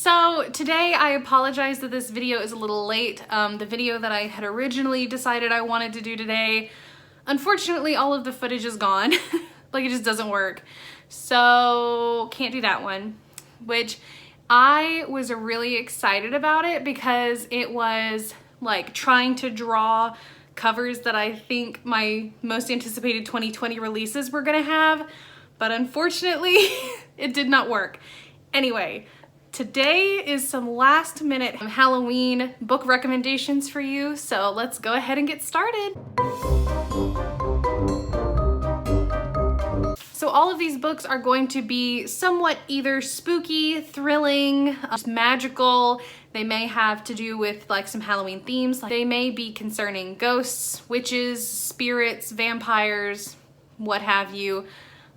So today I apologize that this video is a little late. The video that I had originally decided I wanted to do today, unfortunately all of the footage is gone. Like it just doesn't work. So can't do that one, which I was really excited about it because it was like trying to draw covers that I think my most anticipated 2020 releases were gonna have, but unfortunately it did not work. Anyway, today is some last minute Halloween book recommendations for you, so let's go ahead and get started. So all of these books are going to be somewhat either spooky, thrilling, magical. They may have to do with like some Halloween themes. They may be concerning ghosts, witches, spirits, vampires, what have you.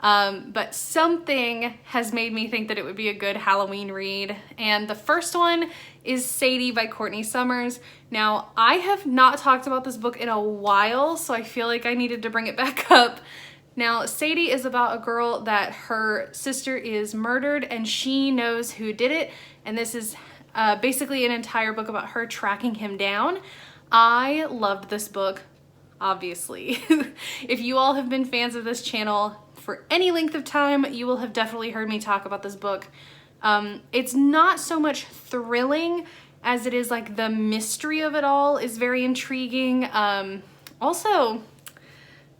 But something has made me think that it would be a good Halloween read. And the first one is Sadie by Courtney Summers. Now, I have not talked about this book in a while, so I feel like I needed to bring it back up. Now, Sadie is about a girl that her sister is murdered and she knows who did it. And this is basically an entire book about her tracking him down. I loved this book, obviously. If you all have been fans of this channel for any length of time, you will have definitely heard me talk about this book. It's not so much thrilling as it is like the mystery of it all is very intriguing. Also,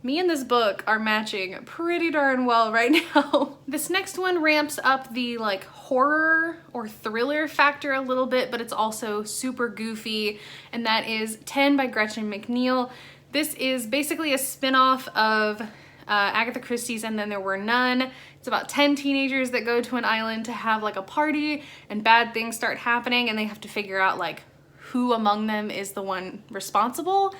me and this book are matching pretty darn well right now. This next one ramps up the like horror or thriller factor a little bit, but it's also super goofy, and that is 10 by Gretchen McNeil. This is basically a spin-off of Agatha Christie's And Then There Were None. It's about 10 teenagers that go to an island to have like a party and bad things start happening and they have to figure out like who among them is the one responsible.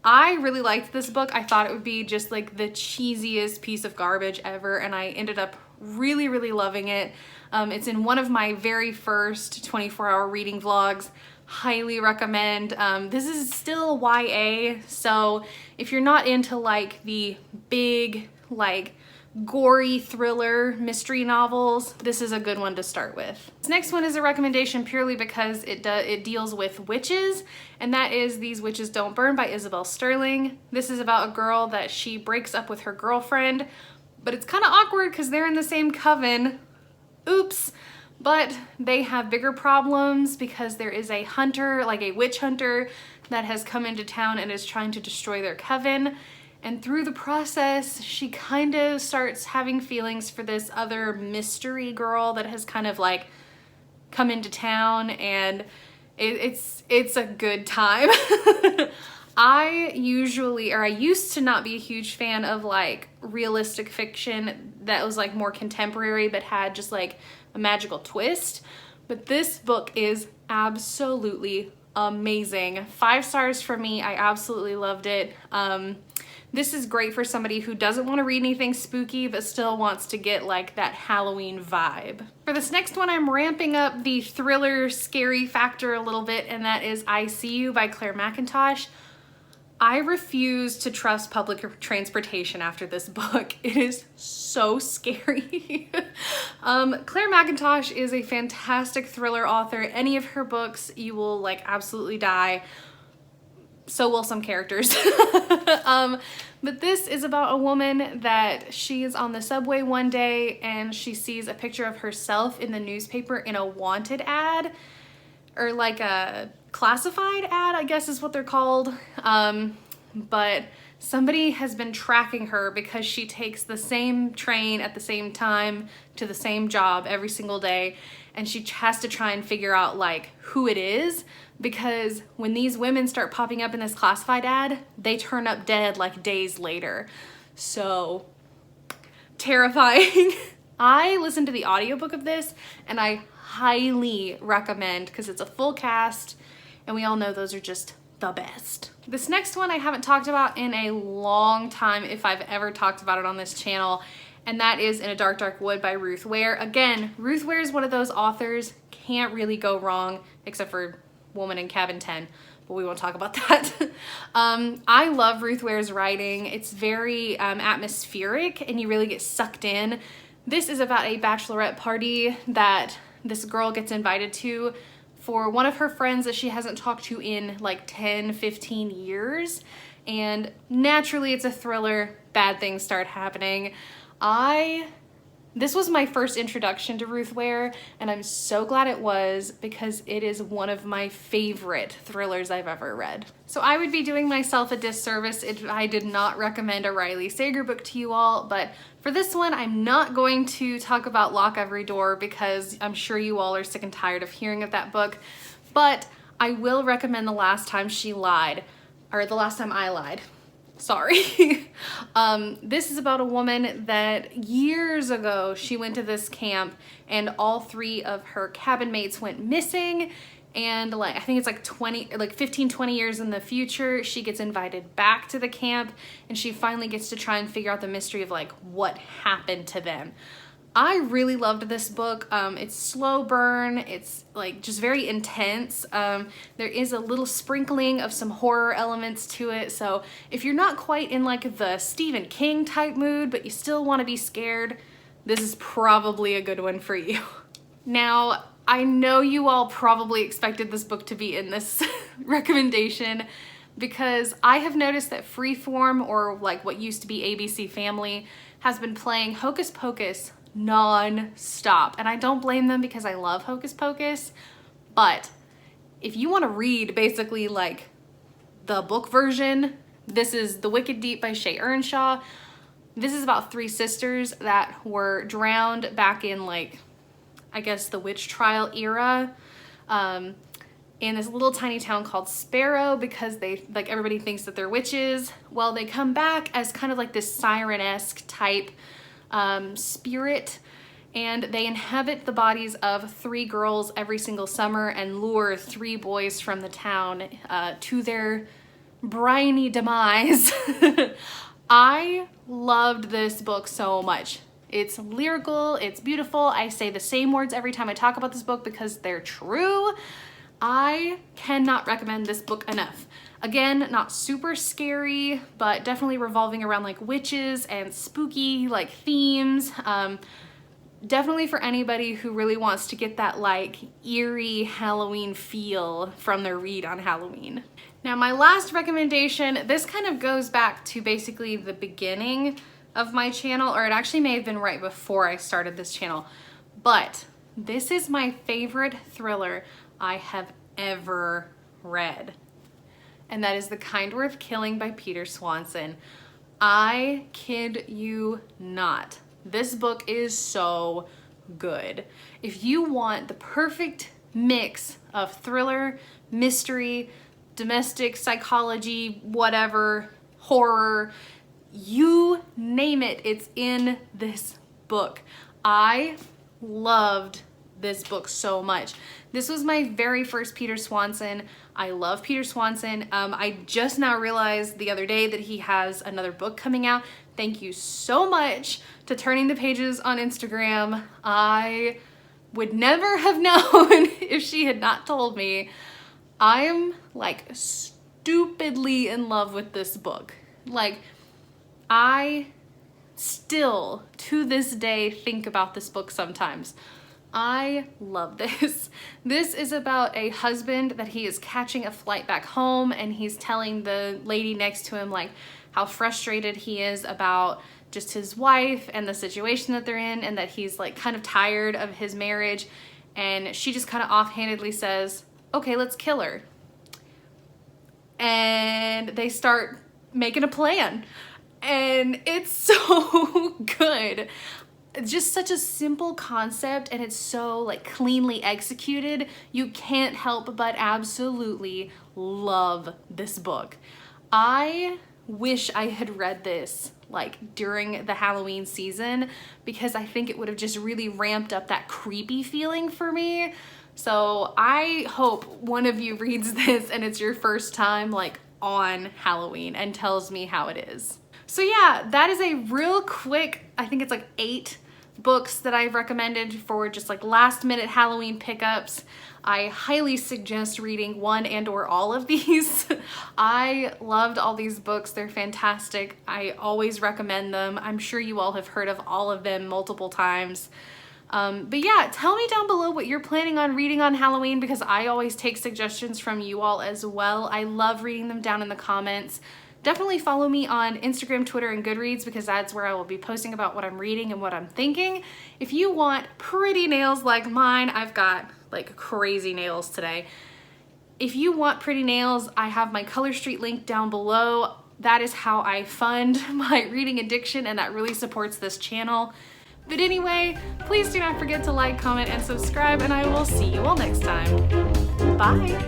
I really liked this book. I thought it would be just like the cheesiest piece of garbage ever, and I ended up really, really loving it. It's in one of my very first 24-hour reading vlogs. Highly recommend. This is still YA, so if you're not into like the big, like gory thriller mystery novels, this is a good one to start with. This next one is a recommendation purely because it deals with witches, and that is These Witches Don't Burn by Isabel Sterling. This is about a girl that she breaks up with her girlfriend, but it's kind of awkward because they're in the same coven. Oops. But they have bigger problems because there is a hunter, like a witch hunter, that has come into town and is trying to destroy their coven. And through the process, she kind of starts having feelings for this other mystery girl that has kind of like come into town, and it's a good time. I used to not be a huge fan of like realistic fiction that was like more contemporary but had just like a magical twist, but this book is absolutely amazing. 5 stars for me. I absolutely loved it. This is great for somebody who doesn't want to read anything spooky but still wants to get like that Halloween vibe. For this next one, I'm ramping up the thriller scary factor a little bit, and that is I See You by Claire McIntosh. I refuse to trust public transportation after this book. It is so scary. Claire McIntosh is a fantastic thriller author. Any of her books, you will like absolutely die. So will some characters. But this is about a woman that she is on the subway one day and she sees a picture of herself in the newspaper in a wanted ad, or like a classified ad, I guess is what they're called. But somebody has been tracking her because she takes the same train at the same time to the same job every single day, and she has to try and figure out like who it is, because when these women start popping up in this classified ad, they turn up dead like days later. So terrifying. I listened to the audiobook of this and I highly recommend because it's a full cast and we all know those are just the best. This next one I haven't talked about in a long time, if I've ever talked about it on this channel, and that is In a Dark, Dark Wood by Ruth Ware. Again, Ruth Ware is one of those authors, can't really go wrong, except for Woman in Cabin 10, but we won't talk about that. I love Ruth Ware's writing. It's very atmospheric and you really get sucked in. This is about a bachelorette party that this girl gets invited to for one of her friends that she hasn't talked to in like 10, 15 years. And naturally it's a thriller, bad things start happening. This was my first introduction to Ruth Ware, and I'm so glad it was because it is one of my favorite thrillers I've ever read. So I would be doing myself a disservice if I did not recommend a Riley Sager book to you all, but for this one, I'm not going to talk about Lock Every Door because I'm sure you all are sick and tired of hearing of that book, but I will recommend The Last Time She Lied, or The Last Time I Lied. Sorry. This is about a woman that years ago she went to this camp and all 3 of her cabin mates went missing, and like I think it's like 15, 20 years in the future she gets invited back to the camp and she finally gets to try and figure out the mystery of like what happened to them. I really loved this book. It's slow burn, it's like just very intense. There is a little sprinkling of some horror elements to it, so if you're not quite in like the Stephen King type mood but you still want to be scared, this is probably a good one for you. Now, I know you all probably expected this book to be in this recommendation because I have noticed that Freeform, or like what used to be ABC Family, has been playing Hocus Pocus non-stop, and I don't blame them because I love Hocus Pocus, but if you want to read basically like the book version, this is The Wicked Deep by Shay Earnshaw. This is about 3 sisters that were drowned back in like, I guess the witch trial era, in this little tiny town called Sparrow because they, like, everybody thinks that they're witches. Well, they come back as kind of like this siren-esque type spirit, and they inhabit the bodies of 3 girls every single summer and lure 3 boys from the town to their briny demise. I loved this book so much. It's lyrical, it's beautiful. I say the same words every time I talk about this book because they're true. I cannot recommend this book enough. Again, not super scary, but definitely revolving around like witches and spooky like themes. Definitely for anybody who really wants to get that like eerie Halloween feel from their read on Halloween. Now my last recommendation, this kind of goes back to basically the beginning of my channel, or it actually may have been right before I started this channel, but this is my favorite thriller I have ever read. And that is The Kindworth Killing by Peter Swanson. I kid you not. This book is so good. If you want the perfect mix of thriller, mystery, domestic psychology, whatever, horror, you name it, it's in this book. I loved this book so much. This was my very first Peter Swanson. I love Peter Swanson. I just now realized the other day that he has another book coming out. Thank you so much to Turning the Pages on Instagram. I would never have known if she had not told me. I am like stupidly in love with this book. Like, I still to this day think about this book sometimes. I love this. This is about a husband that he is catching a flight back home, and he's telling the lady next to him like how frustrated he is about just his wife and the situation that they're in, and that he's like kind of tired of his marriage. And she just kind of offhandedly says, okay, let's kill her. And they start making a plan, and it's so good. It's just such a simple concept, and it's so like cleanly executed. You can't help but absolutely love this book. I wish I had read this like during the Halloween season because I think it would have just really ramped up that creepy feeling for me. So I hope one of you reads this and it's your first time like on Halloween and tells me how it is. So yeah, that is a real quick, I think it's like 8 books that I've recommended for just like last minute Halloween pickups. I highly suggest reading one and or all of these. I loved all these books. They're fantastic. I always recommend them. I'm sure you all have heard of all of them multiple times. But yeah, tell me down below what you're planning on reading on Halloween, because I always take suggestions from you all as well. I love reading them down in the comments. Definitely follow me on Instagram, Twitter, and Goodreads, because that's where I will be posting about what I'm reading and what I'm thinking. If you want pretty nails like mine, I've got like crazy nails today. If you want pretty nails, I have my Color Street link down below. That is how I fund my reading addiction, and that really supports this channel. But anyway, please do not forget to like, comment, and subscribe, and I will see you all next time. Bye!